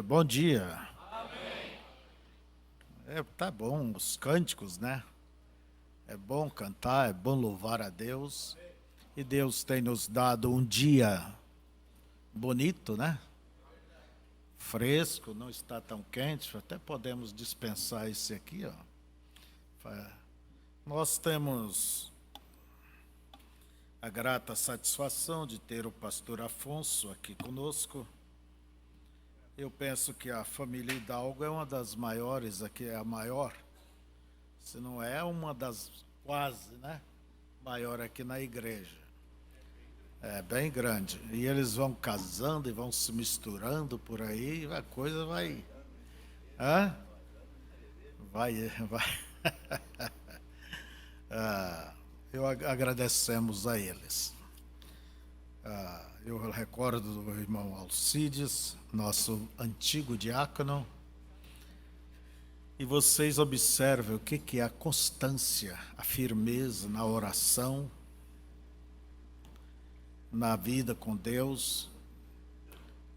Bom dia. Tá bom os cânticos, né? É bom cantar, é bom louvar a Deus. E Deus tem nos dado um dia bonito, né? Fresco, não está tão quente. Até podemos dispensar esse aqui, ó. Nós temos a grata satisfação de ter o pastor Afonso aqui conosco. Eu penso que a família Hidalgo é uma das maiores aqui, é a maior, se não é uma das quase, né? Maior aqui na igreja. É bem grande. E eles vão casando e vão se misturando por aí, a coisa vai. Hã? Vai. Agradecemos a eles. Eu recordo do irmão Alcides, nosso antigo diácono. E vocês observem o que é a constância, a firmeza na oração, na vida com Deus.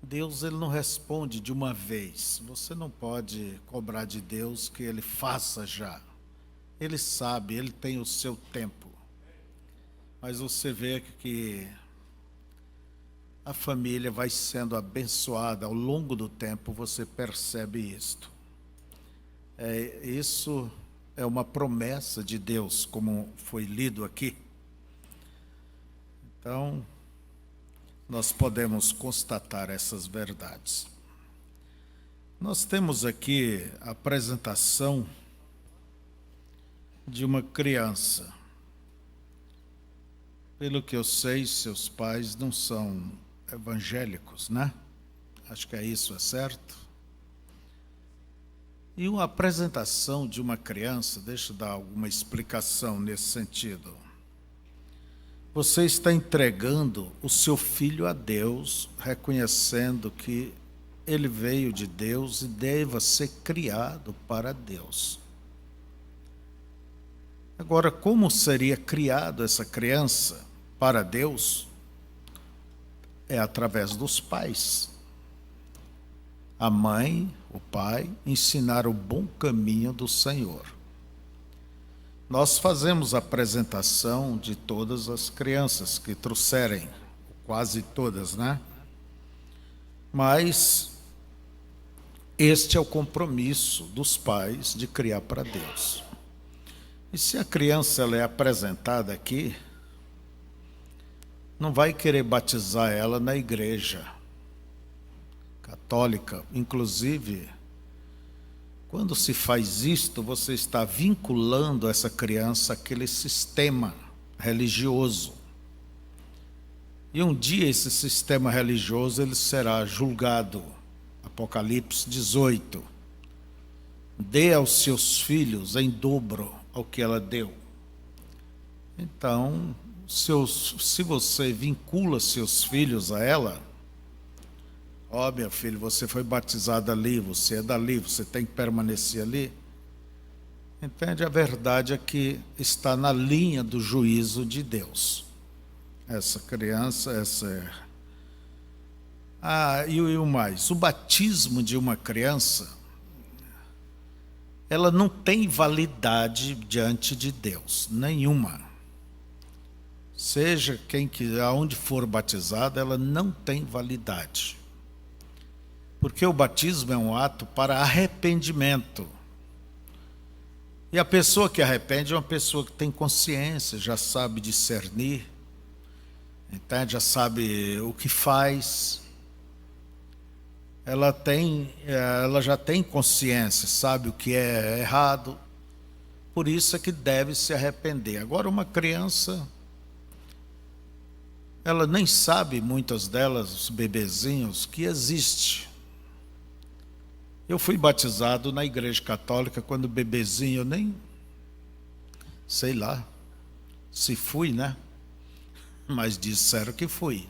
Deus, ele não responde de uma vez. Você não pode cobrar de Deus que ele faça já. Ele sabe, ele tem o seu tempo. Mas você vê que a família vai sendo abençoada ao longo do tempo, você percebe isto. Isso é uma promessa de Deus, como foi lido aqui. Então, nós podemos constatar essas verdades. Nós temos aqui a apresentação de uma criança. Pelo que eu sei, seus pais não são evangélicos, né? Acho que isso, é certo? E uma apresentação de uma criança, deixa eu dar alguma explicação nesse sentido. Você está entregando o seu filho a Deus, reconhecendo que ele veio de Deus e deva ser criado para Deus. Agora, como seria criado essa criança para Deus? É através dos pais. A mãe, o pai, ensinar o bom caminho do Senhor. Nós fazemos a apresentação de todas as crianças que trouxerem, quase todas, né? Mas este é o compromisso dos pais de criar para Deus. E se a criança ela é apresentada aqui, não vai querer batizar ela na igreja católica. Inclusive, quando se faz isto, você está vinculando essa criança àquele sistema religioso. E um dia esse sistema religioso ele será julgado. Apocalipse 18. Dê aos seus filhos em dobro ao que ela deu. Então, se você vincula seus filhos a ela, ó, meu filho, você foi batizado ali, você é dali, você tem que permanecer ali. Entende? A verdade é que está na linha do juízo de Deus. Essa criança, e o mais, o batismo de uma criança, ela não tem validade diante de Deus, nenhuma. Seja quem quiser, aonde for batizada, ela não tem validade. Porque o batismo é um ato para arrependimento. E a pessoa que arrepende é uma pessoa que tem consciência, já sabe discernir, entende? Já sabe o que faz. Ela já tem consciência, sabe o que é errado. Por isso é que deve se arrepender. Agora, uma criança, ela nem sabe, muitas delas, os bebezinhos, que existe. Eu fui batizado na igreja católica quando bebezinho, eu nem sei lá se fui, né? Mas disseram que fui.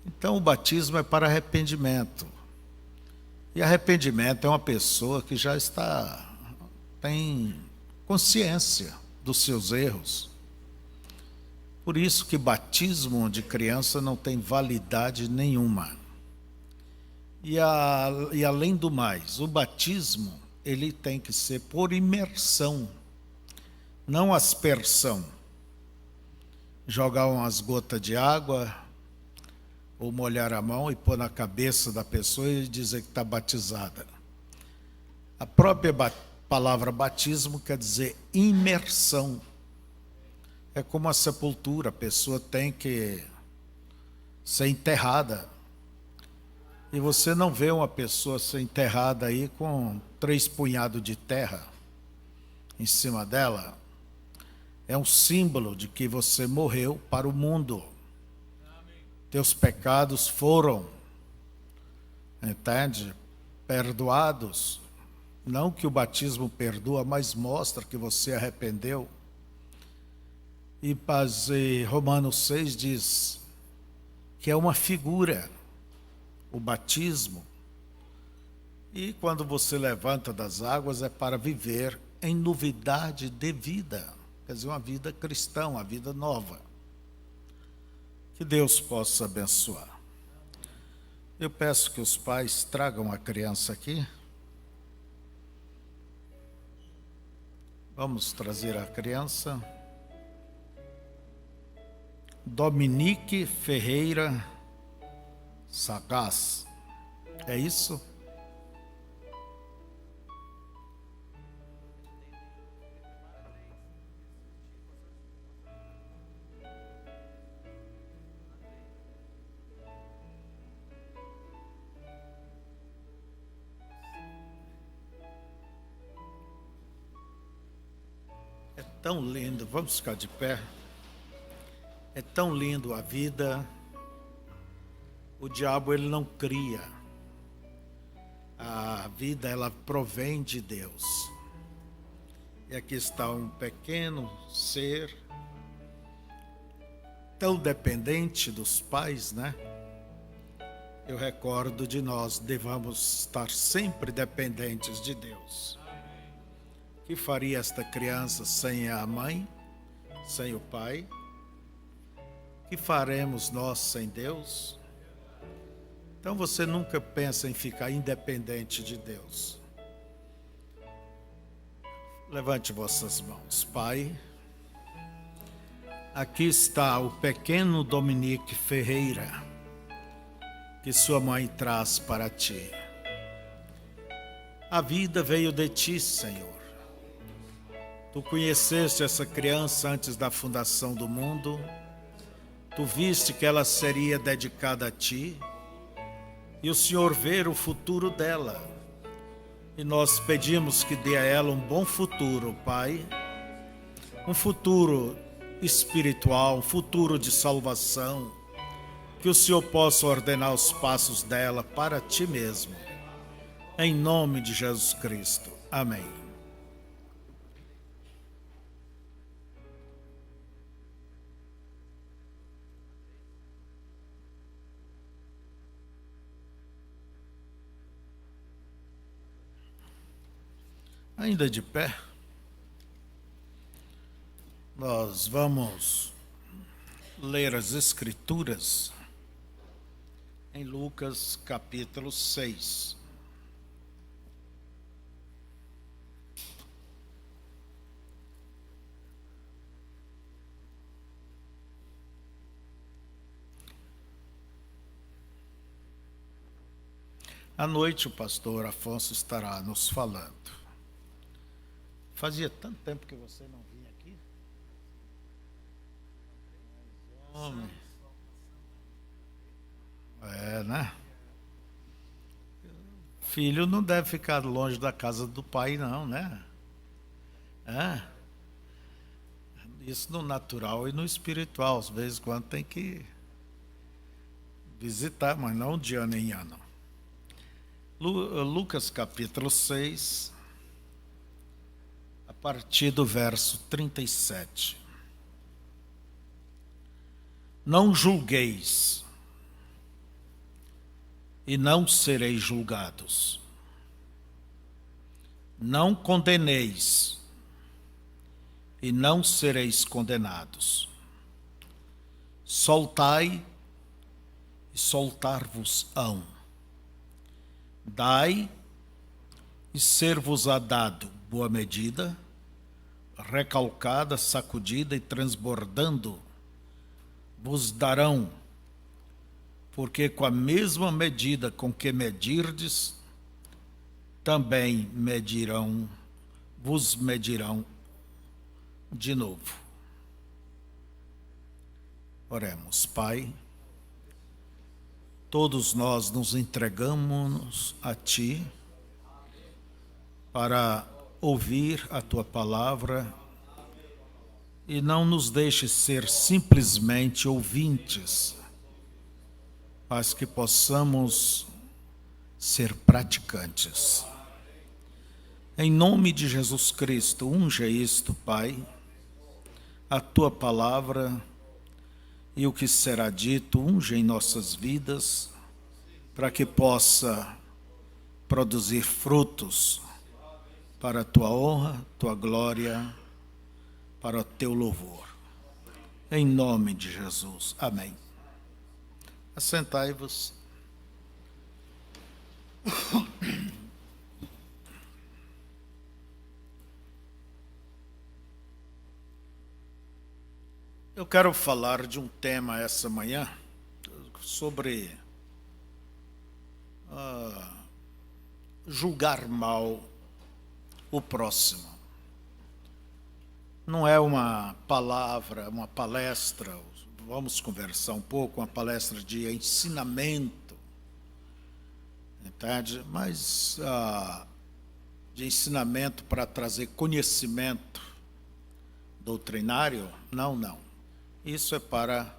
Então o batismo é para arrependimento. E arrependimento é uma pessoa que já tem consciência dos seus erros. Por isso que batismo de criança não tem validade nenhuma. E além do mais, o batismo, ele tem que ser por imersão, não aspersão. Jogar umas gotas de água, ou molhar a mão e pôr na cabeça da pessoa e dizer que está batizada. A própria palavra batismo quer dizer imersão. É como a sepultura, a pessoa tem que ser enterrada. E você não vê uma pessoa ser enterrada aí com 3 punhados de terra em cima dela. É um símbolo de que você morreu para o mundo. Teus pecados foram, entende? Perdoados. Não que o batismo perdoa, mas mostra que você arrependeu. E Romanos 6 diz que é uma figura, o batismo. E quando você levanta das águas é para viver em novidade de vida. Quer dizer, uma vida cristã, uma vida nova. Que Deus possa abençoar. Eu peço que os pais tragam a criança aqui. Vamos trazer a criança. Dominique Ferreira Sagaz. É isso? É tão lindo. Vamos ficar de pé. É tão lindo a vida. O diabo, ele não cria. A vida, ela provém de Deus. E aqui está um pequeno ser, tão dependente dos pais, né? Eu recordo de nós devamos estar sempre dependentes de Deus. O que faria esta criança sem a mãe, sem o pai? O que faremos nós sem Deus? Então você nunca pensa em ficar independente de Deus. Levante vossas mãos. Pai, aqui está o pequeno Dominique Ferreira, que sua mãe traz para ti. A vida veio de ti, Senhor. Tu conheceste essa criança antes da fundação do mundo. Tu viste que ela seria dedicada a ti. E o Senhor vê o futuro dela. E nós pedimos que dê a ela um bom futuro, Pai. Um futuro espiritual, um futuro de salvação. Que o Senhor possa ordenar os passos dela para ti mesmo. Em nome de Jesus Cristo. Amém. Ainda de pé, nós vamos ler as Escrituras em Lucas capítulo 6. À noite o pastor Afonso estará nos falando. Fazia tanto tempo que você não vinha aqui. Homem. É, né? Filho não deve ficar longe da casa do pai, não, né? É. Isso no natural e no espiritual. Às vezes, quando tem que visitar, mas não de ano em ano. Lucas capítulo 6. A partir do verso 37. Não julgueis, e não sereis julgados. Não condeneis, e não sereis condenados. Soltai, e soltar-vos-ão. Dai e ser-vos-á dado boa medida, recalcada, sacudida e transbordando, vos darão, porque com a mesma medida com que medirdes, também vos medirão de novo. Oremos. Pai, todos nós nos entregamos a Ti para ouvir a Tua palavra e não nos deixe ser simplesmente ouvintes, mas que possamos ser praticantes. Em nome de Jesus Cristo, unja isto, Pai, a Tua palavra e o que será dito, unja em nossas vidas, para que possa produzir frutos para a Tua honra, Tua glória, para o Teu louvor. Em nome de Jesus. Amém. Assentai-vos. Eu quero falar de um tema essa manhã, sobre julgar mal o próximo. Não é uma palavra, uma palestra, vamos conversar um pouco, uma palestra de ensinamento, entende? Mas de ensinamento para trazer conhecimento doutrinário, não. Isso é para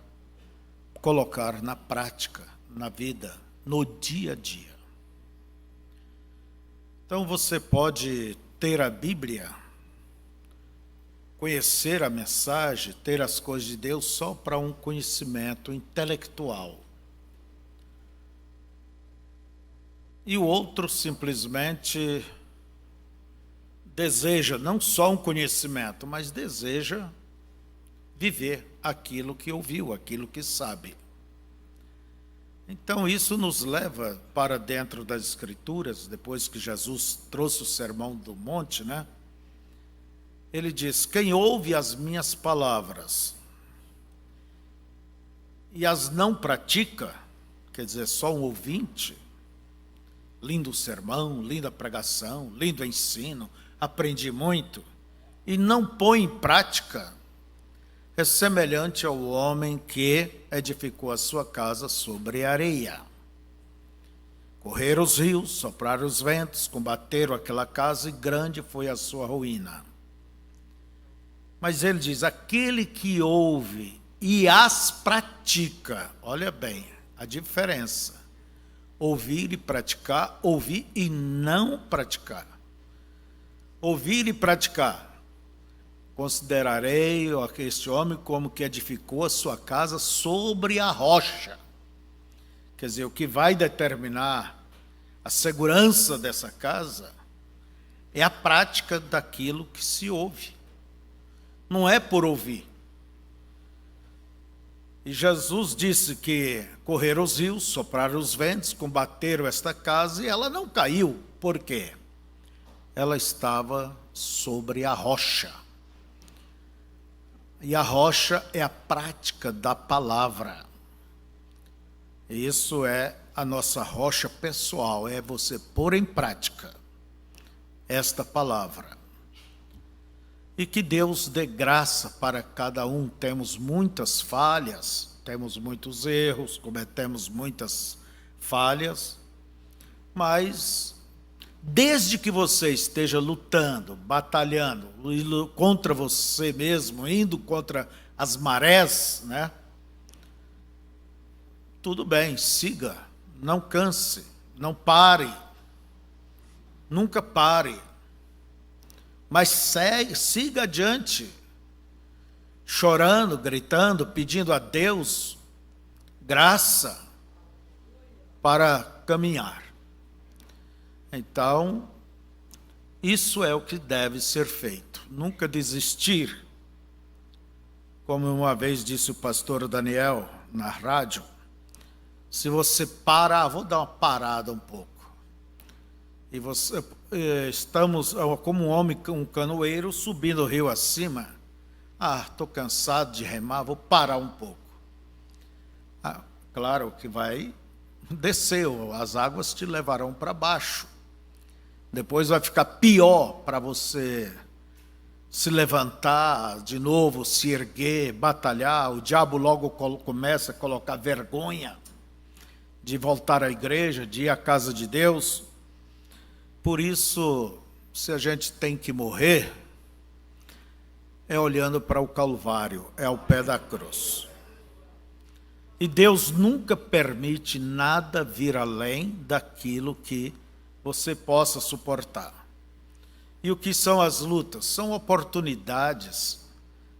colocar na prática, na vida, no dia a dia. Então você pode ter a Bíblia, conhecer a mensagem, ter as coisas de Deus só para um conhecimento intelectual. E o outro simplesmente deseja não só um conhecimento, mas deseja viver aquilo que ouviu, aquilo que sabe. Então isso nos leva para dentro das Escrituras, depois que Jesus trouxe o Sermão do Monte, né? Ele diz: quem ouve as minhas palavras e as não pratica, quer dizer, só um ouvinte, lindo sermão, linda pregação, lindo ensino, aprendi muito, e não põe em prática, é semelhante ao homem que edificou a sua casa sobre areia. Correram os rios, sopraram os ventos, combateram aquela casa e grande foi a sua ruína. Mas ele diz: aquele que ouve e as pratica, olha bem a diferença, ouvir e praticar, ouvir e não praticar. Ouvir e praticar. Considerarei este homem como que edificou a sua casa sobre a rocha. Quer dizer, o que vai determinar a segurança dessa casa é a prática daquilo que se ouve. Não é por ouvir. E Jesus disse que correram os rios, sopraram os ventos, combateram esta casa e ela não caiu. Por quê? Ela estava sobre a rocha. E a rocha é a prática da palavra. Isso é a nossa rocha pessoal, é você pôr em prática esta palavra. E que Deus dê graça para cada um. Temos muitas falhas, temos muitos erros, cometemos muitas falhas, mas desde que você esteja lutando, batalhando contra você mesmo, indo contra as marés, né? Tudo bem, siga, não canse, não pare, nunca pare, mas siga adiante, chorando, gritando, pedindo a Deus graça para caminhar. Então, isso é o que deve ser feito. Nunca desistir. Como uma vez disse o pastor Daniel na rádio, se você parar, vou dar uma parada um pouco. E você, estamos como um homem, um canoeiro, subindo o rio acima. Ah, estou cansado de remar, vou parar um pouco. Ah, claro que vai descer, as águas te levarão para baixo. Depois vai ficar pior para você se levantar de novo, se erguer, batalhar. O diabo logo começa a colocar vergonha de voltar à igreja, de ir à casa de Deus. Por isso, se a gente tem que morrer, é olhando para o Calvário, é ao pé da cruz. E Deus nunca permite nada vir além daquilo que você possa suportar. E o que são as lutas? São oportunidades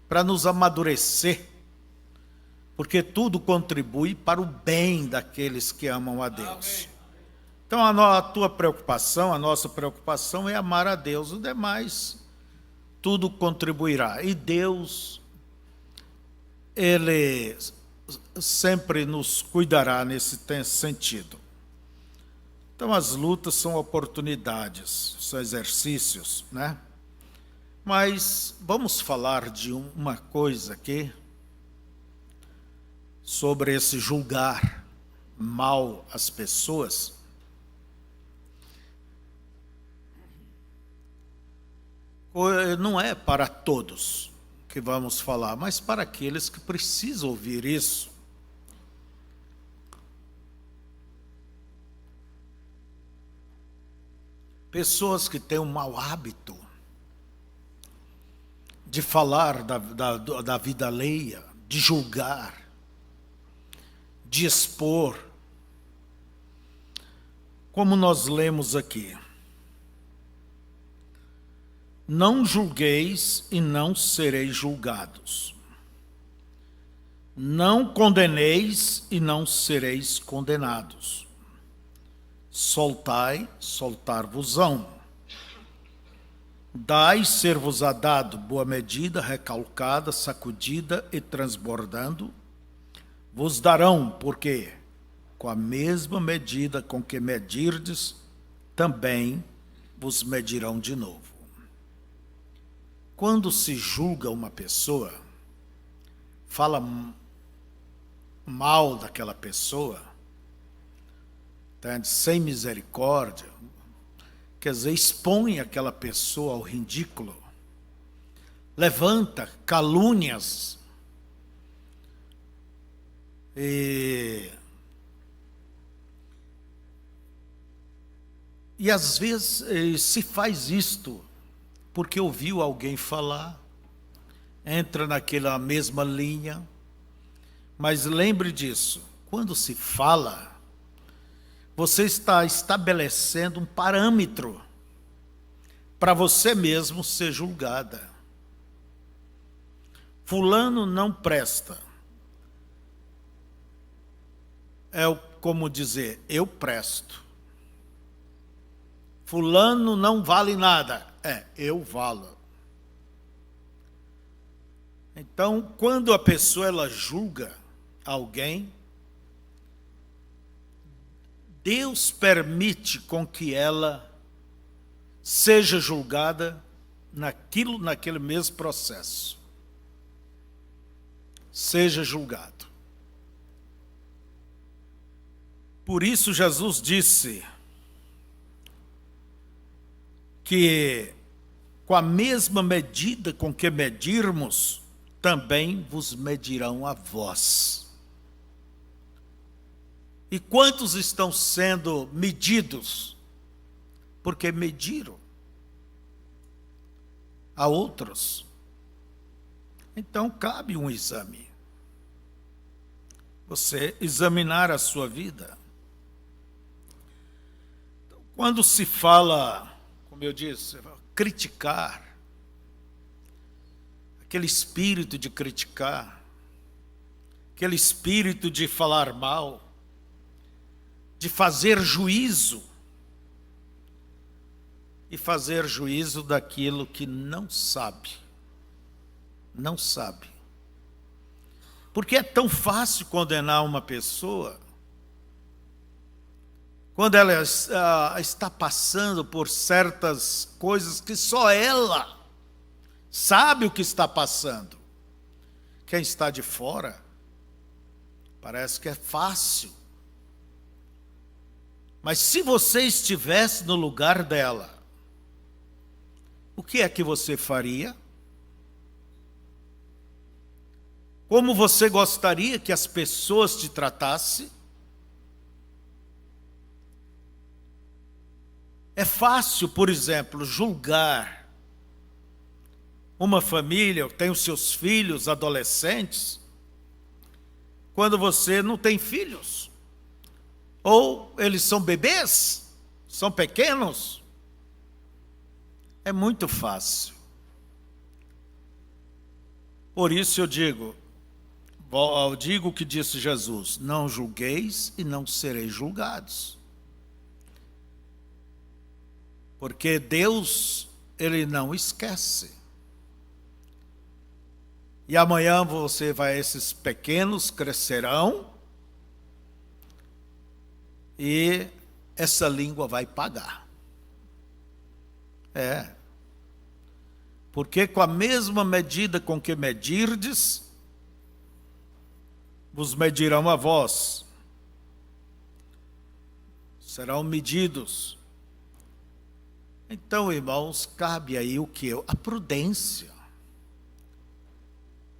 para nos amadurecer, porque tudo contribui para o bem daqueles que amam a Deus. Então a tua preocupação, a nossa preocupação é amar a Deus, o demais tudo contribuirá. E Deus, Ele sempre nos cuidará nesse sentido. Então as lutas são oportunidades, são exercícios, né? Mas vamos falar de uma coisa aqui, sobre esse julgar mal as pessoas. Não é para todos que vamos falar, mas para aqueles que precisam ouvir isso. Pessoas que têm um mau hábito de falar da vida alheia, de julgar, de expor. Como nós lemos aqui: não julgueis e não sereis julgados. Não condeneis e não sereis condenados. Soltai, soltar-vos-ão. Dai, ser-vos-á dado, boa medida, recalcada, sacudida e transbordando, vos darão, porque com a mesma medida com que medirdes, também vos medirão de novo. Quando se julga uma pessoa, fala mal daquela pessoa, sem misericórdia, quer dizer, expõe aquela pessoa ao ridículo, levanta calúnias, e às vezes se faz isto porque ouviu alguém falar, entra naquela mesma linha, mas lembre disso, quando se fala, você está estabelecendo um parâmetro para você mesmo ser julgada. Fulano não presta. É como dizer, eu presto. Fulano não vale nada. Eu valo. Então, quando a pessoa ela julga alguém, Deus permite com que ela seja julgada naquele mesmo processo. Seja julgado. Por isso Jesus disse que com a mesma medida com que medirmos, também vos medirão a vós. E quantos estão sendo medidos? Porque mediram a outros. Então cabe um exame. Você examinar a sua vida. Então, quando se fala, como eu disse, criticar, aquele espírito de criticar, aquele espírito de falar mal, de fazer juízo, e fazer juízo daquilo que não sabe. Não sabe. Porque é tão fácil condenar uma pessoa quando ela está passando por certas coisas que só ela sabe o que está passando. Quem está de fora, parece que é fácil. Mas se você estivesse no lugar dela, o que é que você faria? Como você gostaria que as pessoas te tratassem? É fácil, por exemplo, julgar uma família que tem os seus filhos adolescentes, quando você não tem filhos. Ou eles são bebês, são pequenos. É muito fácil. Por isso eu digo o que disse Jesus: não julgueis e não sereis julgados. Porque Deus, Ele não esquece. E amanhã esses pequenos crescerão e essa língua vai pagar. Porque com a mesma medida com que medirdes, vos medirão a vós. Serão medidos. Então, irmãos, cabe aí o que? A prudência.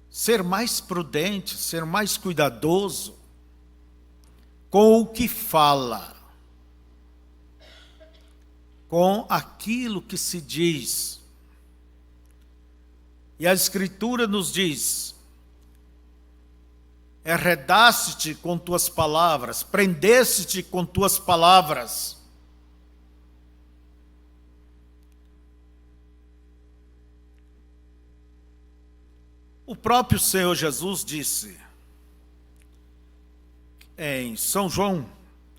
Ser mais prudente, ser mais cuidadoso com o que fala, com aquilo que se diz. E a Escritura nos diz: enredaste-te com tuas palavras, prendeste-te com tuas palavras. O próprio Senhor Jesus disse em São João,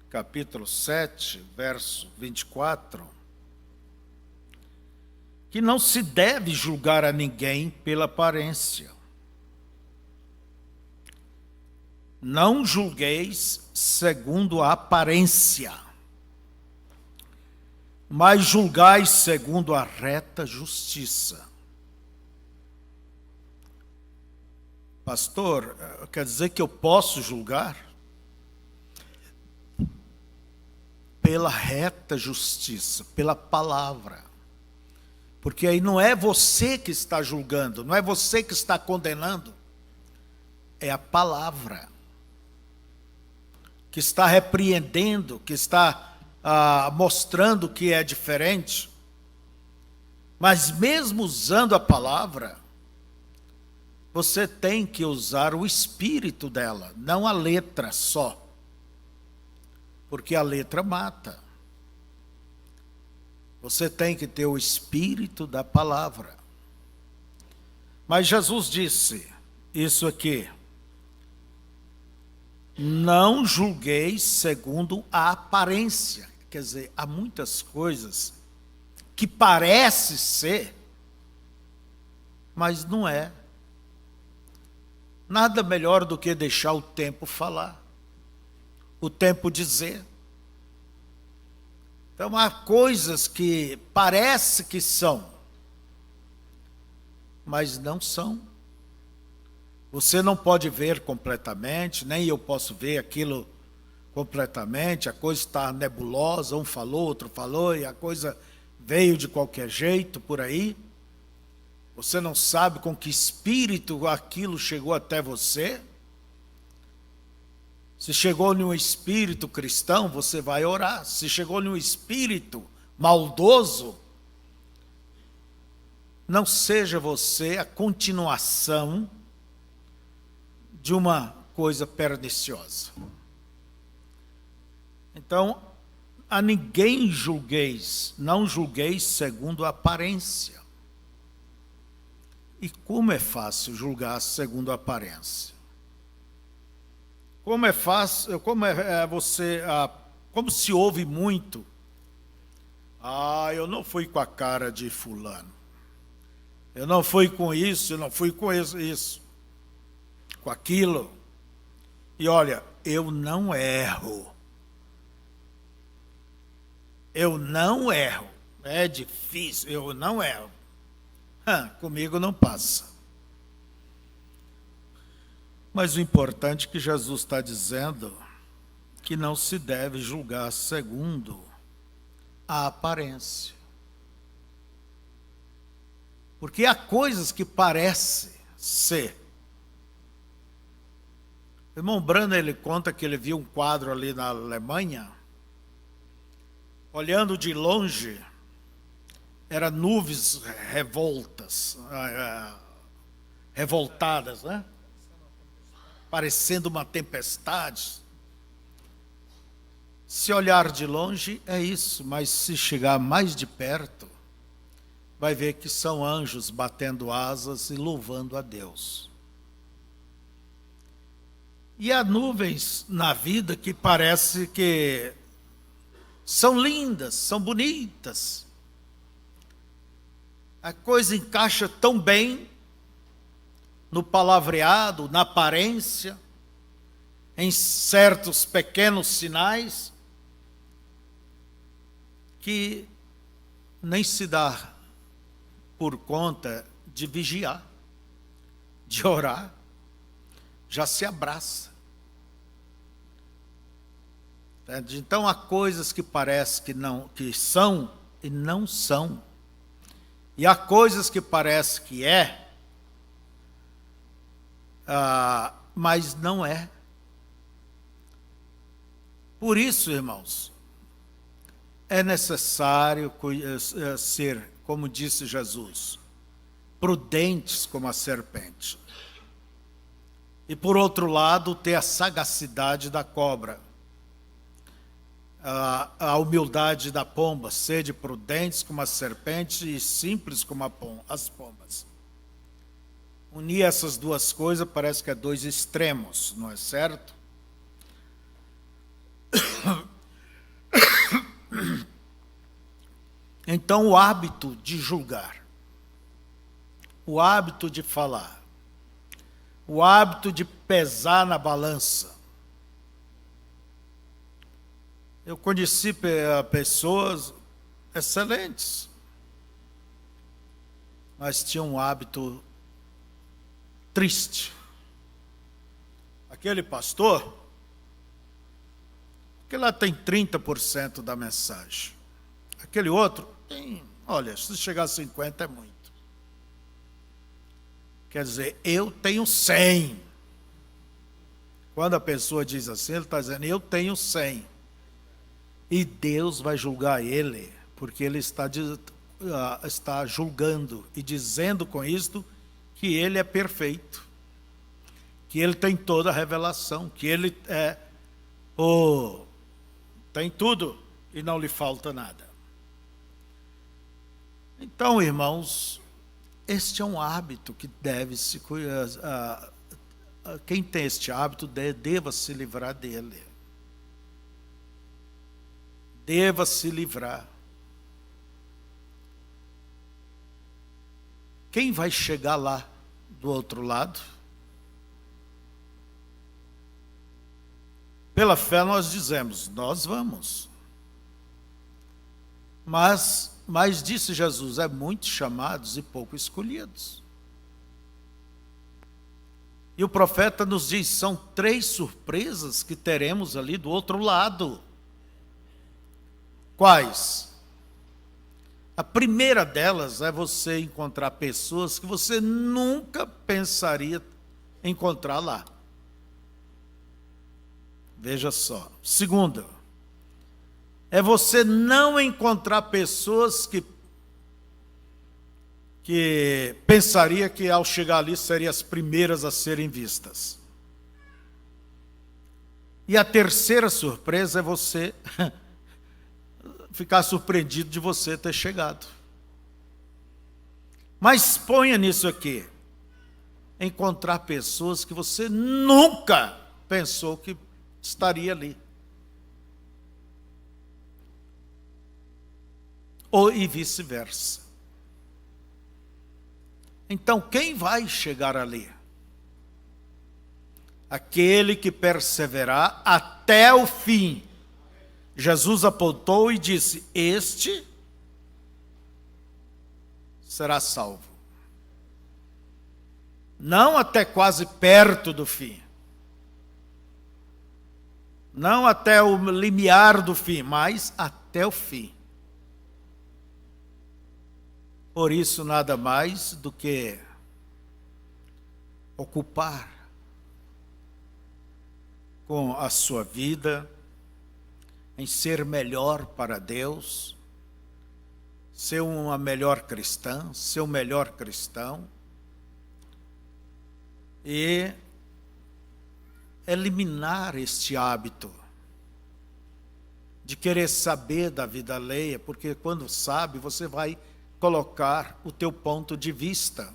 capítulo 7, verso 24, que não se deve julgar a ninguém pela aparência. Não julgueis segundo a aparência, mas julgai segundo a reta justiça. Pastor, quer dizer que eu posso julgar? Pela reta justiça, pela palavra. Porque aí não é você que está julgando, não é você que está condenando, é a palavra que está repreendendo, que está mostrando que é diferente. Mas mesmo usando a palavra, você tem que usar o espírito dela, não a letra só. Porque a letra mata. Você tem que ter o espírito da palavra. Mas Jesus disse isso aqui: não julgueis segundo a aparência. Quer dizer, há muitas coisas que parece ser, mas não é. Nada melhor do que deixar o tempo falar, o tempo dizer. Então há coisas que parece que são, mas não são. Você não pode ver completamente, nem eu posso ver aquilo completamente, a coisa está nebulosa, um falou, outro falou, e a coisa veio de qualquer jeito por aí. Você não sabe com que espírito aquilo chegou até você. Se chegou em um espírito cristão, você vai orar. Se chegou em um espírito maldoso, não seja você a continuação de uma coisa perniciosa. Então, a ninguém julgueis, não julgueis segundo a aparência. E como é fácil julgar segundo a aparência? Como é fácil, como se ouve muito: eu não fui com a cara de fulano, eu não fui com isso, eu não fui com isso, com aquilo. E olha, eu não erro. Eu não erro. É difícil, eu não erro. Comigo não passa. Mas o importante é que Jesus está dizendo que não se deve julgar segundo a aparência. Porque há coisas que parecem ser. O irmão Brano, ele conta que ele viu um quadro ali na Alemanha, olhando de longe, eram nuvens revoltadas, né? Parecendo uma tempestade. Se olhar de longe é isso, mas se chegar mais de perto, vai ver que são anjos batendo asas e louvando a Deus. E há nuvens na vida que parece que são lindas, são bonitas. A coisa encaixa tão bem no palavreado, na aparência, em certos pequenos sinais, que nem se dá por conta de vigiar, de orar, já se abraça. Então há coisas que parecem que são e não são. E há coisas que parece que mas não é. Por isso, irmãos, é necessário ser, como disse Jesus, prudentes como a serpente. E por outro lado, ter a sagacidade da cobra, a humildade da pomba, sede prudentes como a serpente e simples como as pombas. Unir essas duas coisas parece que é dois extremos, não é certo? Então, o hábito de julgar, o hábito de falar, o hábito de pesar na balança. Eu conheci pessoas excelentes, mas tinham um hábito triste. Aquele pastor, que lá tem 30% da mensagem. Aquele outro tem, olha, se chegar a 50 é muito. Quer dizer, eu tenho 100. Quando a pessoa diz assim, ele está dizendo, eu tenho 100. E Deus vai julgar ele, porque ele está julgando e dizendo com isto que ele é perfeito, que ele tem toda a revelação, que ele tem tudo e não lhe falta nada. Então, irmãos, este é um hábito que deve se cuidar. Quem tem este hábito deva se livrar dele. Deva se livrar. Quem vai chegar lá do outro lado? Pela fé nós dizemos, nós vamos. Mas disse Jesus, é muitos chamados e poucos escolhidos. E o profeta nos diz, são 3 surpresas que teremos ali do outro lado. Quais? A primeira delas é você encontrar pessoas que você nunca pensaria encontrar lá. Veja só. Segunda, é você não encontrar pessoas que pensaria que ao chegar ali seriam as primeiras a serem vistas. E a terceira surpresa é você ficar surpreendido de você ter chegado. Mas ponha nisso aqui, encontrar pessoas que você nunca pensou que estaria ali. E vice-versa. Então, quem vai chegar ali? Aquele que perseverar até o fim. Jesus apontou e disse: este será salvo. Não até quase perto do fim. Não até o limiar do fim, mas até o fim. Por isso, nada mais do que ocupar com a sua vida em ser melhor para Deus, ser uma melhor cristã, ser um melhor cristão e eliminar este hábito de querer saber da vida alheia, porque quando sabe, você vai colocar o teu ponto de vista,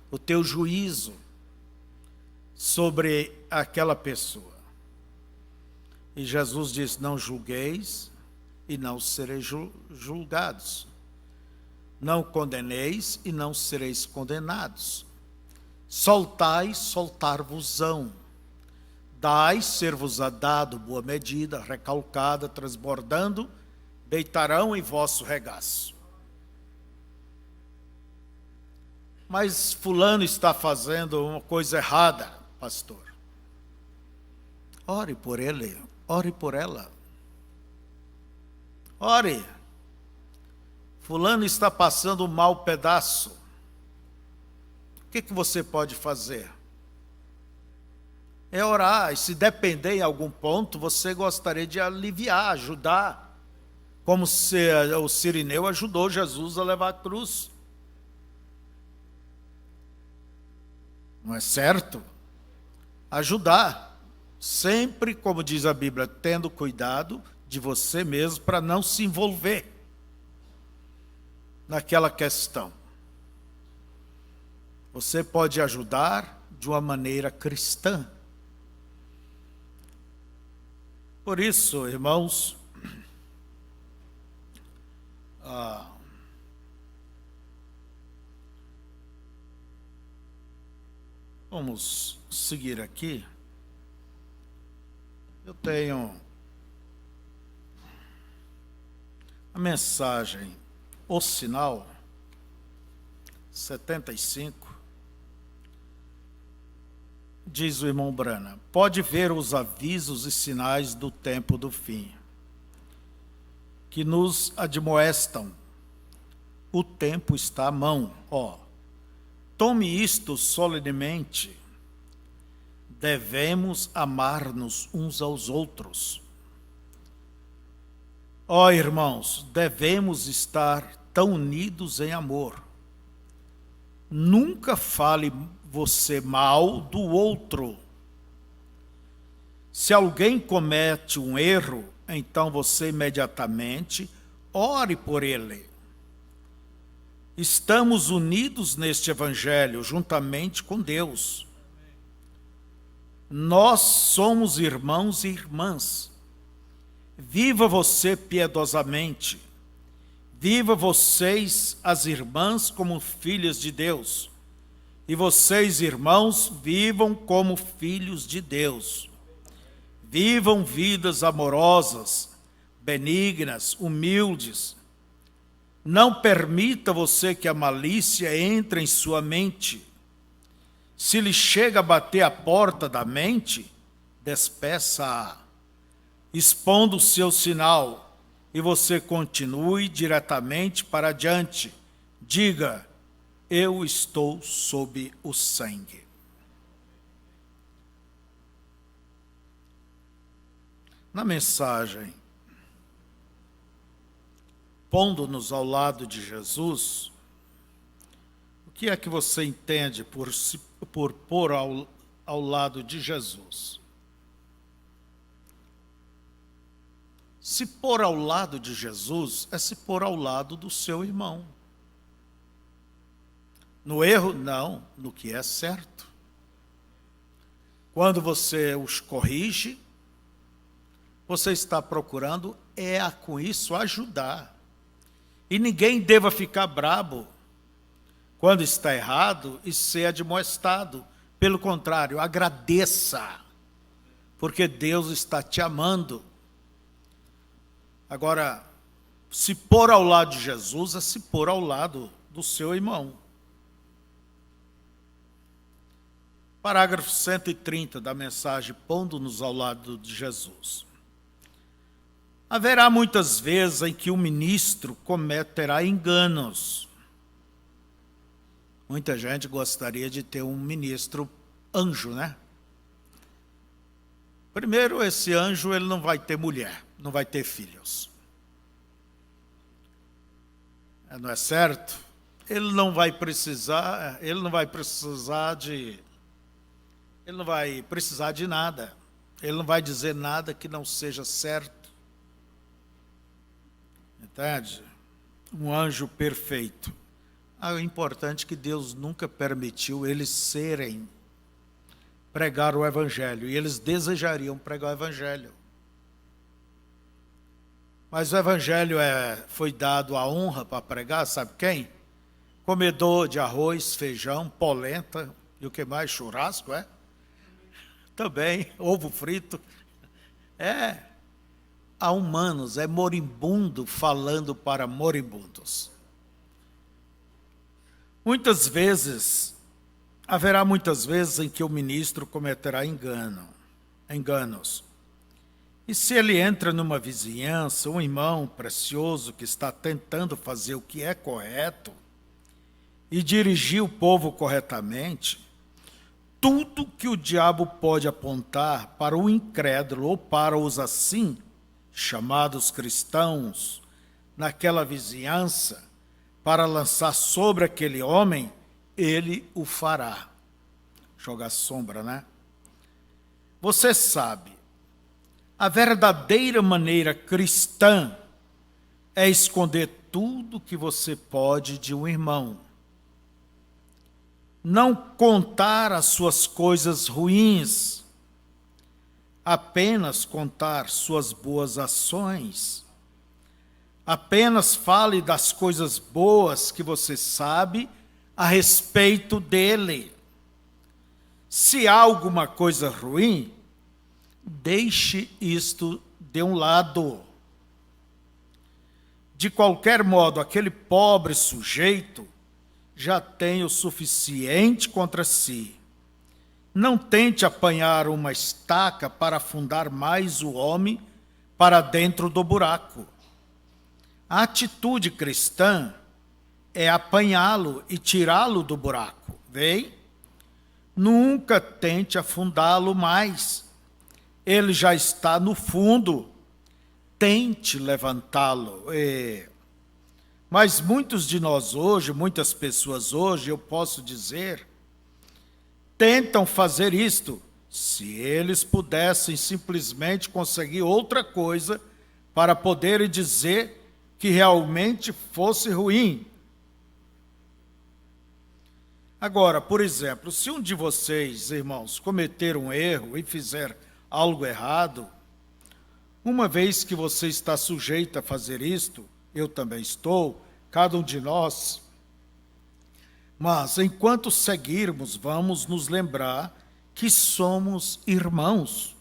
o teu juízo sobre aquela pessoa. E Jesus diz: não julgueis e não sereis julgados. Não condeneis e não sereis condenados. Soltai, soltar-vos-ão. Dai, ser-vos-á dado, boa medida, recalcada, transbordando, deitarão em vosso regaço. Mas fulano está fazendo uma coisa errada, pastor. Ore por ele, ore por ela. Ore. Fulano está passando um mau pedaço. O que você pode fazer? É orar, e se depender em algum ponto, você gostaria de aliviar, ajudar, como o Cirineu ajudou Jesus a levar a cruz. Não é certo? Ajudar, sempre, como diz a Bíblia, tendo cuidado de você mesmo para não se envolver naquela questão. Você pode ajudar de uma maneira cristã. Por isso, irmãos, vamos seguir aqui. Eu tenho a mensagem, o sinal 75. Diz o irmão Brana: pode ver os avisos e sinais do tempo do fim, que nos admoestam. O tempo está à mão. Tome isto solenemente. Devemos amar-nos uns aos outros. Irmãos, devemos estar tão unidos em amor. Nunca fale você mal do outro. Se alguém comete um erro, então você imediatamente ore por ele. Estamos unidos neste evangelho, juntamente com Deus. Nós somos irmãos e irmãs. Viva você piedosamente. Viva vocês, as irmãs, como filhas de Deus. E vocês, irmãos, vivam como filhos de Deus. Vivam vidas amorosas, benignas, humildes. Não permita você que a malícia entre em sua mente. Se lhe chega a bater a porta da mente, despeça-a, expondo o seu sinal, e você continue diretamente para adiante. Diga: eu estou sob o sangue. Na mensagem, pondo-nos ao lado de Jesus, o que é que você entende por pôr ao lado de Jesus? Se pôr ao lado de Jesus é se pôr ao lado do seu irmão. No erro, não, no que é certo. Quando você os corrige, você está procurando com isso ajudar. E ninguém deva ficar brabo quando está errado e ser admoestado. Pelo contrário, agradeça, porque Deus está te amando. Agora, se pôr ao lado de Jesus é se pôr ao lado do seu irmão. Parágrafo 130 da mensagem, pondo-nos ao lado de Jesus. Haverá muitas vezes em que o ministro cometerá enganos. Muita gente gostaria de ter um ministro anjo, né? Primeiro, esse anjo ele não vai ter mulher, não vai ter filhos. Não é certo? Ele não vai precisar de nada. Ele não vai dizer nada que não seja certo. Entende? Um anjo perfeito. O importante é que Deus nunca permitiu eles pregar o Evangelho. E eles desejariam pregar o Evangelho. Mas o Evangelho foi dado a honra para pregar, sabe quem? Comedor de arroz, feijão, polenta e o que mais? Churrasco, é? Também, ovo frito. Há humanos, é moribundo falando para moribundos. Haverá muitas vezes em que o ministro cometerá enganos. E se ele entra numa vizinhança, um irmão precioso que está tentando fazer o que é correto e dirigir o povo corretamente, tudo que o diabo pode apontar para o incrédulo ou para os assim chamados cristãos naquela vizinhança, para lançar sobre aquele homem, ele o fará. Jogar sombra, né? Você sabe, a verdadeira maneira cristã é esconder tudo que você pode de um irmão. Não contar as suas coisas ruins, apenas contar suas boas ações. Apenas fale das coisas boas que você sabe a respeito dele. Se há alguma coisa ruim, deixe isto de um lado. De qualquer modo, aquele pobre sujeito já tem o suficiente contra si. Não tente apanhar uma estaca para afundar mais o homem para dentro do buraco. A atitude cristã é apanhá-lo e tirá-lo do buraco. Vê? Nunca tente afundá-lo mais. Ele já está no fundo. Tente levantá-lo. Mas muitas pessoas hoje, eu posso dizer, tentam fazer isto. Se eles pudessem simplesmente conseguir outra coisa para poderem dizer que realmente fosse ruim. Agora, por exemplo, se um de vocês, irmãos, cometer um erro e fizer algo errado, uma vez que você está sujeito a fazer isto, eu também estou, cada um de nós, mas enquanto seguirmos, vamos nos lembrar que somos irmãos.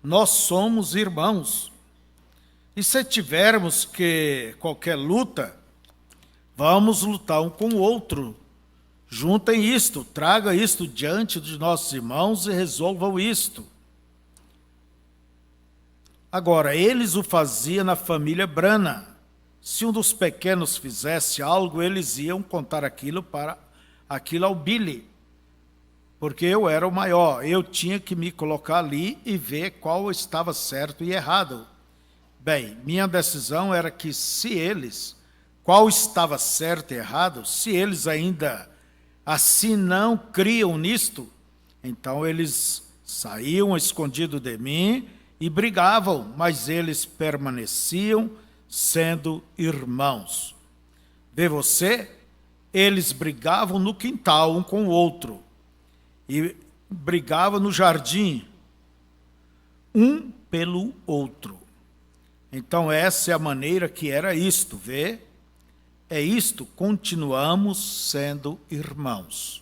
Nós somos irmãos. E se tivermos qualquer luta, vamos lutar um com o outro. Juntem isto, traga isto diante de nossos irmãos e resolvam isto. Agora, eles o faziam na família Brana. Se um dos pequenos fizesse algo, eles iam contar aquilo ao Billy. Porque eu era o maior, eu tinha que me colocar ali e ver qual estava certo e errado. Bem, minha decisão era que qual estava certo e errado, se eles ainda assim não criam nisto, então eles saíam escondidos de mim e brigavam, mas eles permaneciam sendo irmãos. Vê você? Eles brigavam no quintal um com o outro e brigavam no jardim, um pelo outro. Então essa é a maneira que era isto, vê? É isto, continuamos sendo irmãos.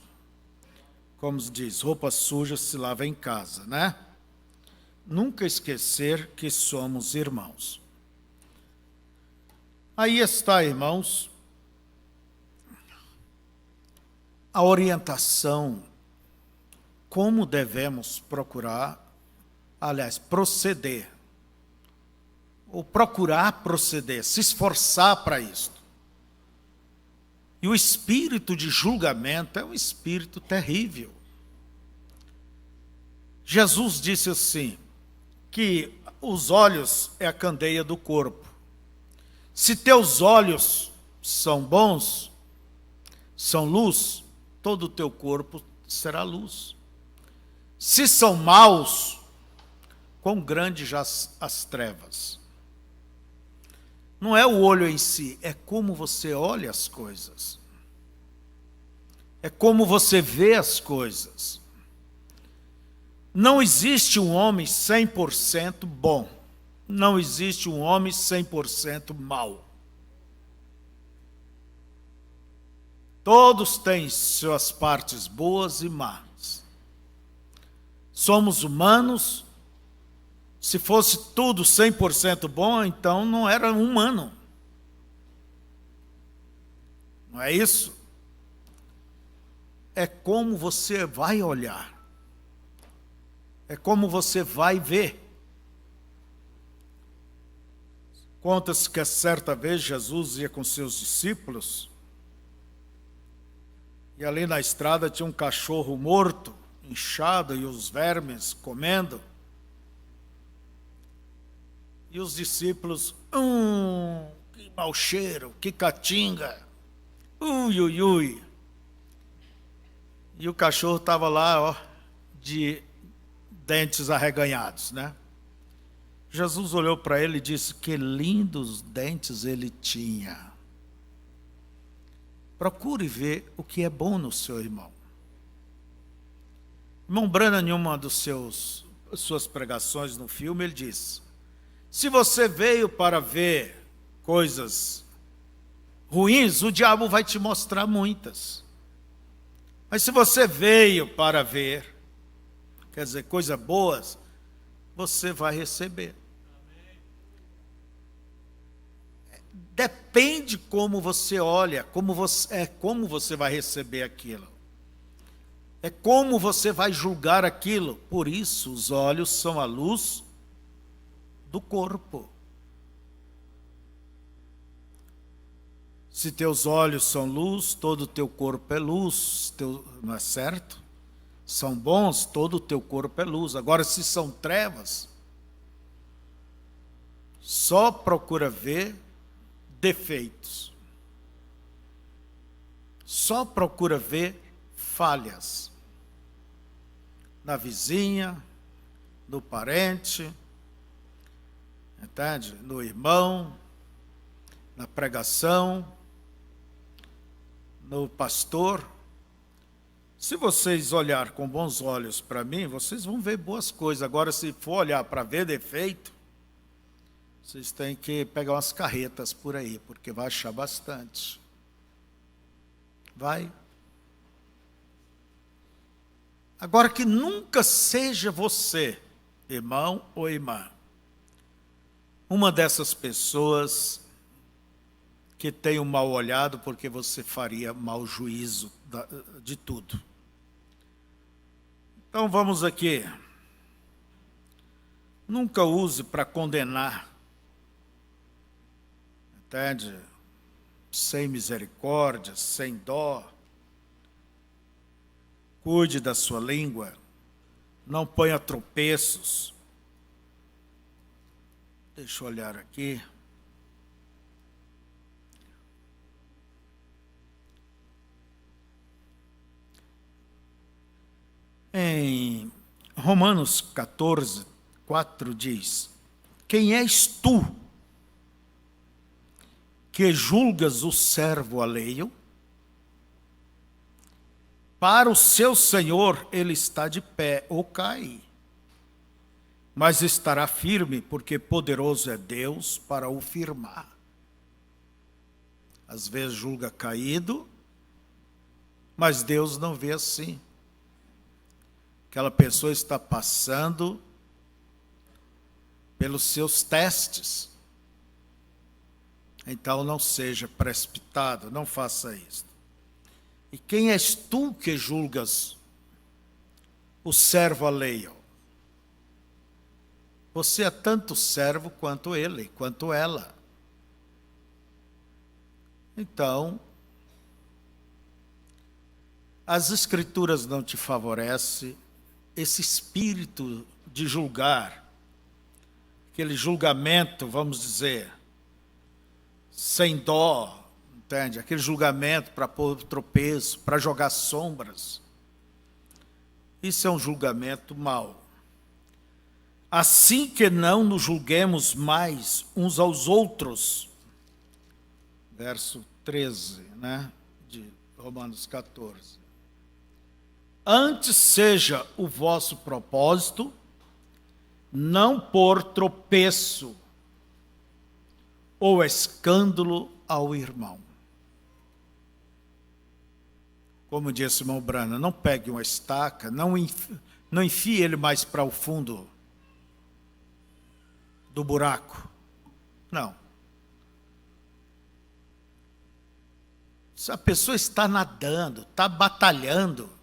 Como se diz, roupa suja se lava em casa, né? Nunca esquecer que somos irmãos. Aí está, irmãos, a orientação, como devemos procurar, aliás, proceder, ou procurar proceder, se esforçar para isto. E o espírito de julgamento é um espírito terrível. Jesus disse assim, que os olhos é a candeia do corpo. Se teus olhos são bons, são luz, todo o teu corpo será luz. Se são maus, quão grande já as trevas. Não é o olho em si, é como você olha as coisas. É como você vê as coisas. Não existe um homem 100% bom. Não existe um homem 100% mau. Todos têm suas partes boas e más. Somos humanos. Se fosse tudo 100% bom, então não era humano. Não é isso? É como você vai olhar. É como você vai ver. Conta-se que certa vez Jesus ia com seus discípulos e ali na estrada tinha um cachorro morto, inchado, e os vermes comendo. E os discípulos, que mau cheiro, que catinga, ui, ui, ui. E o cachorro estava lá, ó, de dentes arreganhados, né? Jesus olhou para ele e disse, que lindos dentes ele tinha. Procure ver o que é bom no seu irmão. Irmão Branham, em uma das suas pregações no filme, ele disse, se você veio para ver coisas ruins, o diabo vai te mostrar muitas. Mas se você veio para ver, quer dizer, coisas boas, você vai receber. Depende como você olha, como você vai receber aquilo. É como você vai julgar aquilo. Por isso, os olhos são a luz do corpo. Se teus olhos são luz, todo o teu corpo é luz, não é certo? São bons, todo o teu corpo é luz. Agora, se são trevas, só procura ver defeitos. Só procura ver falhas. Na vizinha, no parente, entende? No irmão, na pregação, no pastor. Se vocês olhar com bons olhos para mim, vocês vão ver boas coisas. Agora, se for olhar para ver defeito, vocês têm que pegar umas carretas por aí, porque vai achar bastante. Vai. Agora, que nunca seja você, irmão ou irmã, uma dessas pessoas que tem um mal olhado, porque você faria mau juízo de tudo. Então vamos aqui. Nunca use para condenar, entende? Sem misericórdia, sem dó. Cuide da sua língua. Não ponha tropeços. Deixa eu olhar aqui. Em Romanos 14, 4 diz, quem és tu que julgas o servo alheio? Para o seu Senhor ele está de pé ou cai, mas estará firme, porque poderoso é Deus para o firmar. Às vezes julga caído, mas Deus não vê assim. Aquela pessoa está passando pelos seus testes. Então não seja precipitado, não faça isso. E quem és tu que julgas o servo alheio? Você é tanto servo quanto ele, quanto ela. Então, as Escrituras não te favorecem esse espírito de julgar, aquele julgamento, vamos dizer, sem dó, entende? Aquele julgamento para pôr tropeço, para jogar sombras. Isso é um julgamento mau. Assim que não nos julguemos mais uns aos outros. Verso 13, né, de Romanos 14. Antes seja o vosso propósito não pôr tropeço ou escândalo ao irmão. Como disse o irmão Brana, não pegue uma estaca, não enfie ele mais para o fundo do buraco. Não. Se a pessoa está nadando, está batalhando,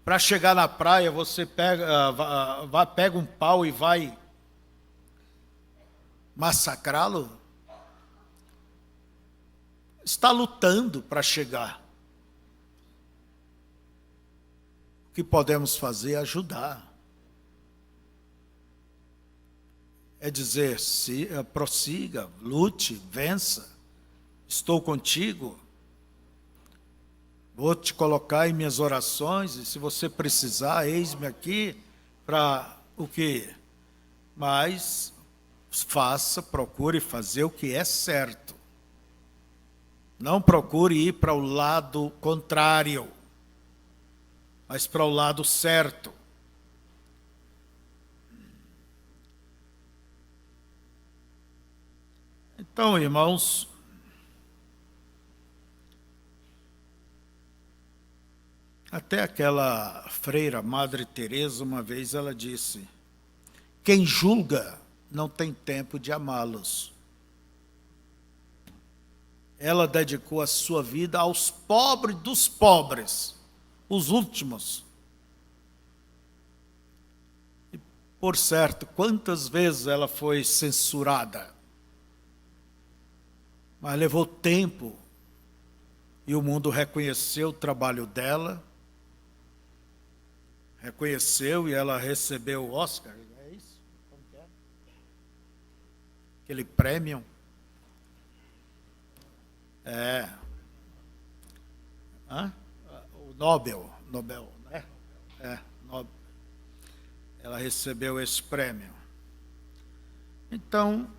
para chegar na praia, você pega um pau e vai massacrá-lo? Está lutando para chegar. O que podemos fazer é ajudar. É dizer, prossiga, lute, vença. Estou contigo. Vou te colocar em minhas orações, e se você precisar, eis-me aqui para o quê? Mas procure fazer o que é certo. Não procure ir para o lado contrário, mas para o lado certo. Então, irmãos, até aquela freira, Madre Teresa, uma vez ela disse: quem julga não tem tempo de amá-los. Ela dedicou a sua vida aos pobres dos pobres, os últimos. E, por certo, quantas vezes ela foi censurada, mas levou tempo, e o mundo reconheceu o trabalho dela, reconheceu, e ela recebeu o Oscar, é isso? Como que é? Aquele prêmio. O Nobel, né? Nobel. Ela recebeu esse prêmio. Então,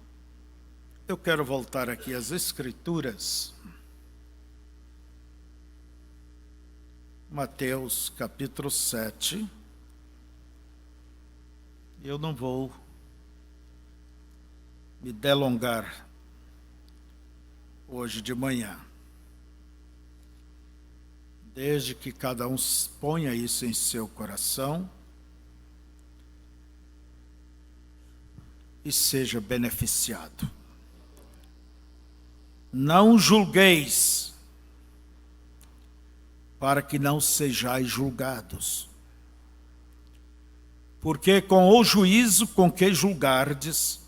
eu quero voltar aqui às Escrituras. Mateus capítulo 7. Eu não vou me delongar hoje de manhã. Desde que cada um ponha isso em seu coração e seja beneficiado. Não julgueis, para que não sejais julgados. Porque com o juízo com que julgardes,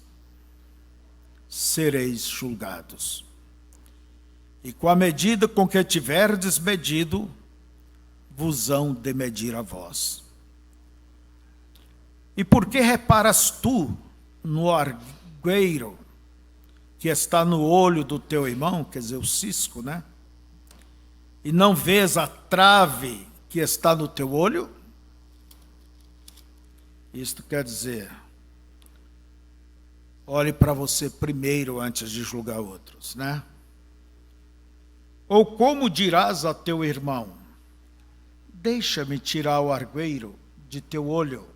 sereis julgados. E com a medida com que tiverdes medido, vos hão de medir a vós. E por que reparas tu no argueiro que está no olho do teu irmão, quer dizer, o cisco, né? E não vês a trave que está no teu olho? Isto quer dizer, olhe para você primeiro antes de julgar outros, né? Ou como dirás a teu irmão: deixa-me tirar o argueiro de teu olho,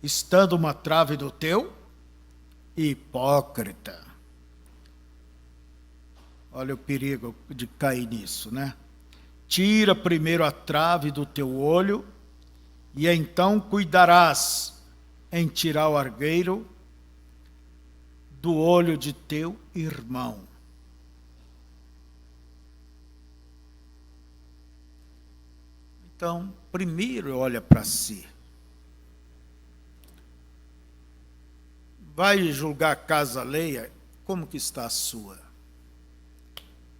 estando uma trave do teu? Hipócrita. Olha o perigo de cair nisso, né? Tira primeiro a trave do teu olho, e então cuidarás em tirar o argueiro do olho de teu irmão. Então, primeiro olha para si. Vai julgar a casa alheia, como que está a sua?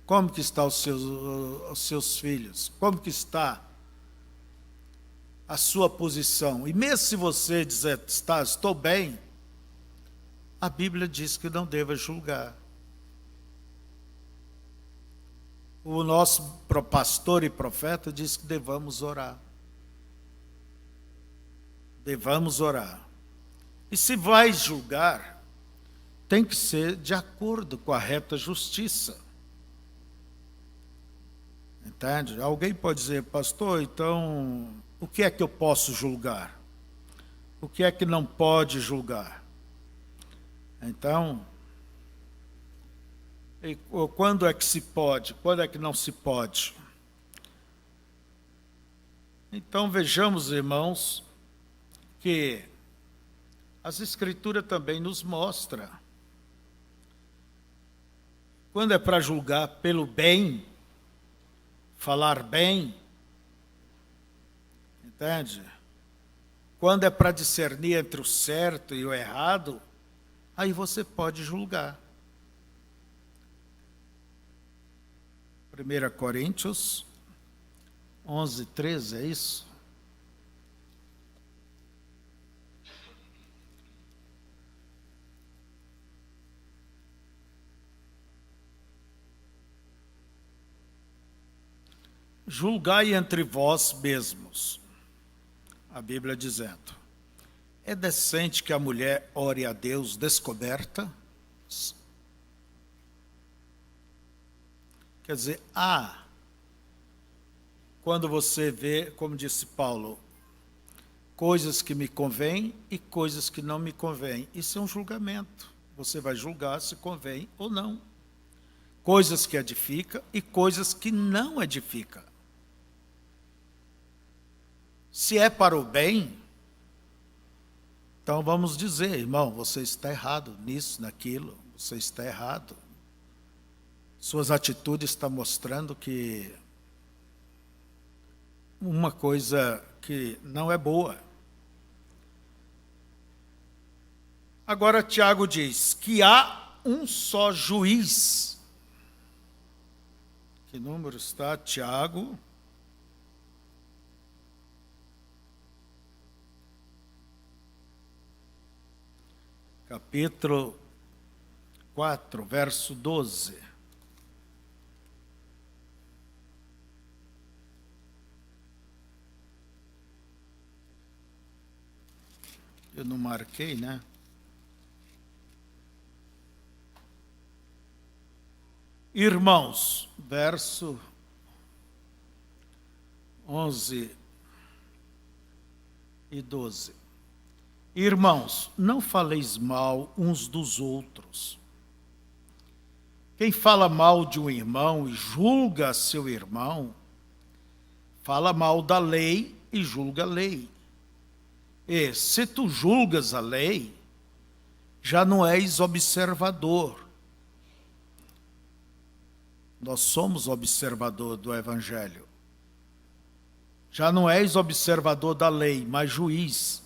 Como que estão os seus filhos? Como que está a sua posição? E mesmo se você dizer, estou bem, a Bíblia diz que não deva julgar. O nosso pastor e profeta diz que devamos orar. Devamos orar. E se vai julgar, tem que ser de acordo com a reta justiça. Entende? Alguém pode dizer, pastor, então, o que é que eu posso julgar? O que é que não pode julgar? Então, quando é que se pode? Quando é que não se pode? Então, vejamos, irmãos, que as Escrituras também nos mostram. Quando é para julgar pelo bem, falar bem, entende? Quando é para discernir entre o certo e o errado, aí você pode julgar. 1 Coríntios 11, 13, é isso? Julgai entre vós mesmos, a Bíblia dizendo, é decente que a mulher ore a Deus descoberta? Quer dizer, quando você vê, como disse Paulo, coisas que me convêm e coisas que não me convêm. Isso é um julgamento. Você vai julgar se convém ou não. Coisas que edificam e coisas que não edificam. Se é para o bem, então vamos dizer, irmão, você está errado nisso, naquilo, você está errado. Suas atitudes estão mostrando que uma coisa que não é boa. Agora Tiago diz que há um só juiz. Que número está, Tiago? Capítulo 4, verso 12. Eu não marquei, né? Irmãos, verso 11 e 12. Irmãos, não faleis mal uns dos outros. Quem fala mal de um irmão e julga seu irmão, fala mal da lei e julga a lei. E se tu julgas a lei, já não és observador. Nós somos observador do Evangelho. Já não és observador da lei, mas juiz.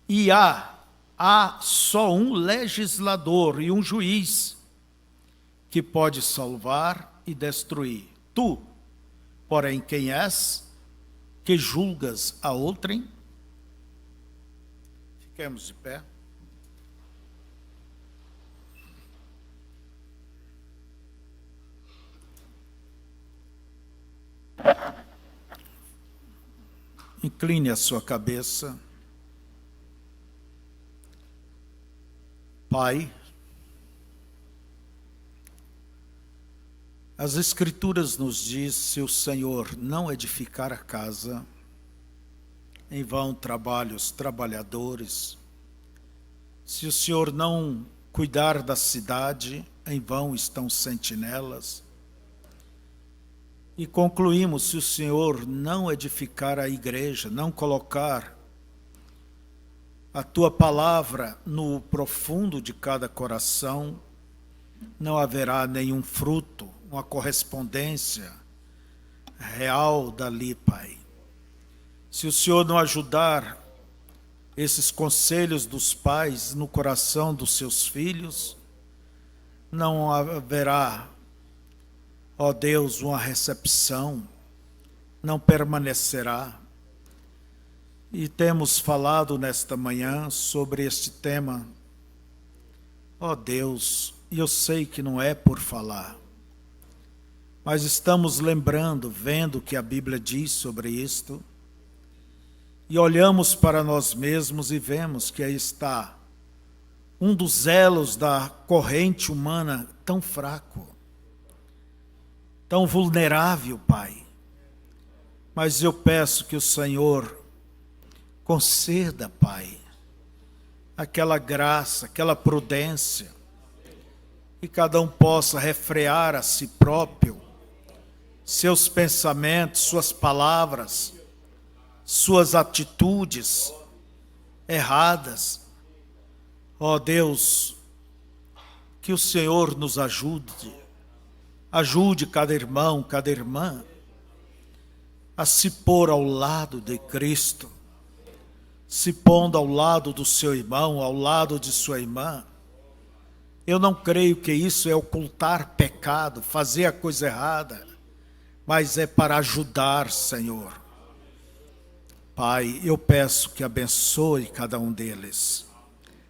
E há só um legislador e um juiz que pode salvar e destruir. Tu, porém, quem és, que julgas a outrem? Fiquemos de pé. Incline a sua cabeça. Pai, as Escrituras nos diz, se o Senhor não edificar a casa, em vão trabalham os trabalhadores. Se o Senhor não cuidar da cidade, em vão estão sentinelas. E concluímos, se o Senhor não edificar a igreja, não colocar a tua palavra no profundo de cada coração, não haverá nenhum fruto, uma correspondência real dali, Pai. Se o Senhor não ajudar esses conselhos dos pais no coração dos seus filhos, não haverá, ó Deus, uma recepção, não permanecerá. E temos falado nesta manhã sobre este tema, ó Deus, e eu sei que não é por falar, mas estamos lembrando, vendo o que a Bíblia diz sobre isto, e olhamos para nós mesmos e vemos que aí está um dos elos da corrente humana tão fraco, tão vulnerável, Pai. Mas eu peço que o Senhor conceda, Pai, aquela graça, aquela prudência, e cada um possa refrear a si próprio, seus pensamentos, suas palavras, suas atitudes erradas. Ó Deus, que o Senhor nos ajude cada irmão, cada irmã, a se pôr ao lado de Cristo, se pondo ao lado do seu irmão, ao lado de sua irmã. Eu não creio que isso é ocultar pecado, fazer a coisa errada, mas é para ajudar, Senhor. Pai, eu peço que abençoe cada um deles,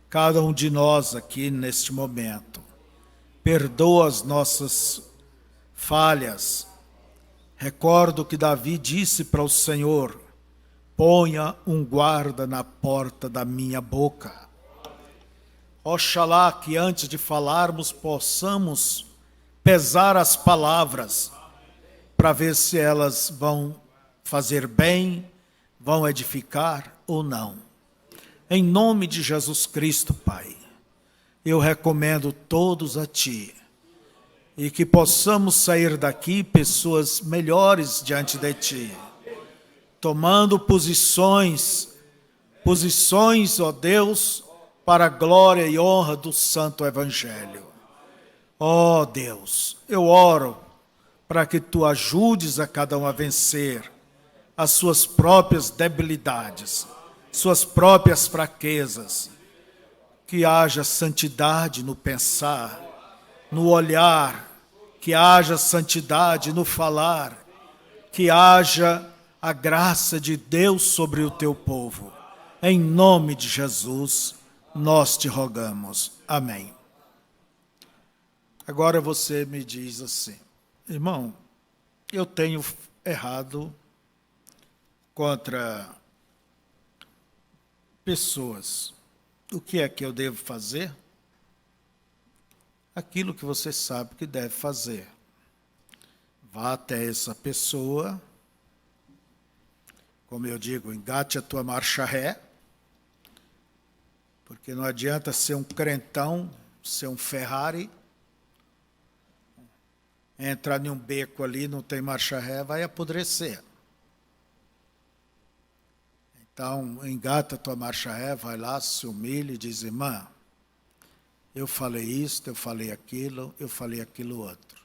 cada um de nós aqui neste momento. Perdoa as nossas falhas. Recordo que Davi disse para o Senhor: ponha um guarda na porta da minha boca. Oxalá que antes de falarmos possamos pesar as palavras para ver se elas vão fazer bem, vão edificar ou não. Em nome de Jesus Cristo, Pai, eu recomendo todos a Ti, e que possamos sair daqui pessoas melhores diante de Ti, tomando posições, ó Deus, para a glória e honra do Santo Evangelho. Ó Deus, eu oro para que Tu ajudes a cada um a vencer as suas próprias debilidades, suas próprias fraquezas, que haja santidade no pensar, no olhar, que haja santidade no falar, que haja a graça de Deus sobre o Teu povo. Em nome de Jesus, nós te rogamos. Amém. Agora você me diz assim: irmão, eu tenho errado contra pessoas. O que é que eu devo fazer? Aquilo que você sabe que deve fazer. Vá até essa pessoa, como eu digo, engate a tua marcha ré, porque não adianta ser um crentão, ser um Ferrari, entrar em um beco ali, não tem marcha ré, vai apodrecer. Então, engata a tua marcha ré, vai lá, se humilha e diz: irmã, eu falei isto, eu falei aquilo outro.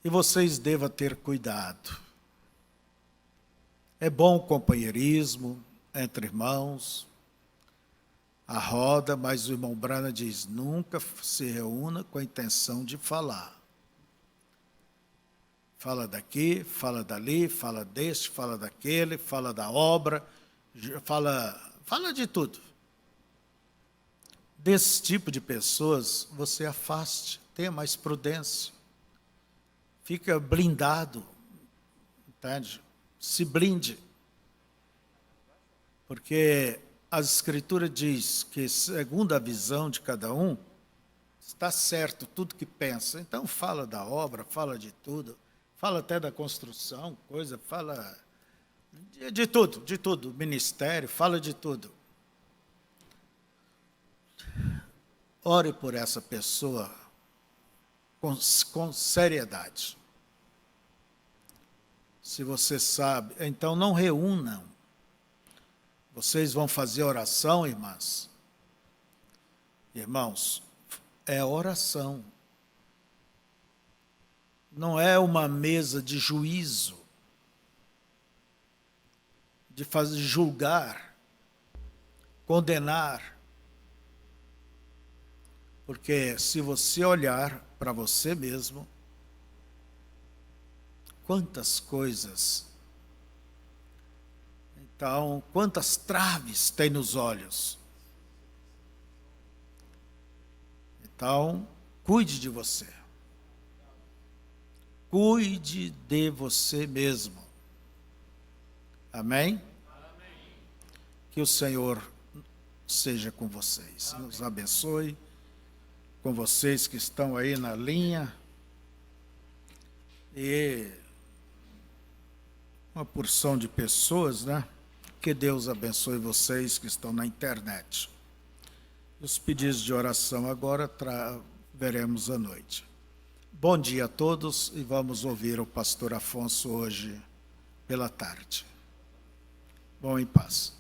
E vocês devem ter cuidado. É bom o companheirismo entre irmãos, a roda, mas o irmão Brana diz: nunca se reúna com a intenção de falar. Fala daqui, fala dali, fala deste, fala daquele, fala da obra, fala de tudo. Desse tipo de pessoas, você afaste, tenha mais prudência. Fica blindado, entende? Se blinde. Porque a Escritura diz que, segundo a visão de cada um, está certo tudo que pensa. Então fala da obra, fala de tudo. Fala até da construção, fala de tudo, ministério, fala de tudo. Ore por essa pessoa com seriedade. Se você sabe, então não reúnam Vocês vão fazer oração, irmãs? Irmãos, é oração. Não é uma mesa de juízo, de fazer julgar, condenar. Porque se você olhar para você mesmo, quantas coisas, então, quantas traves tem nos olhos. Então, cuide de você. Cuide de você mesmo. Amém? Que o Senhor seja com vocês. Nos abençoe. Com vocês que estão aí na linha. E uma porção de pessoas, né? Que Deus abençoe vocês que estão na internet. Os pedidos de oração agora veremos à noite. Bom dia a todos e vamos ouvir o pastor Afonso hoje pela tarde. Bom, em paz.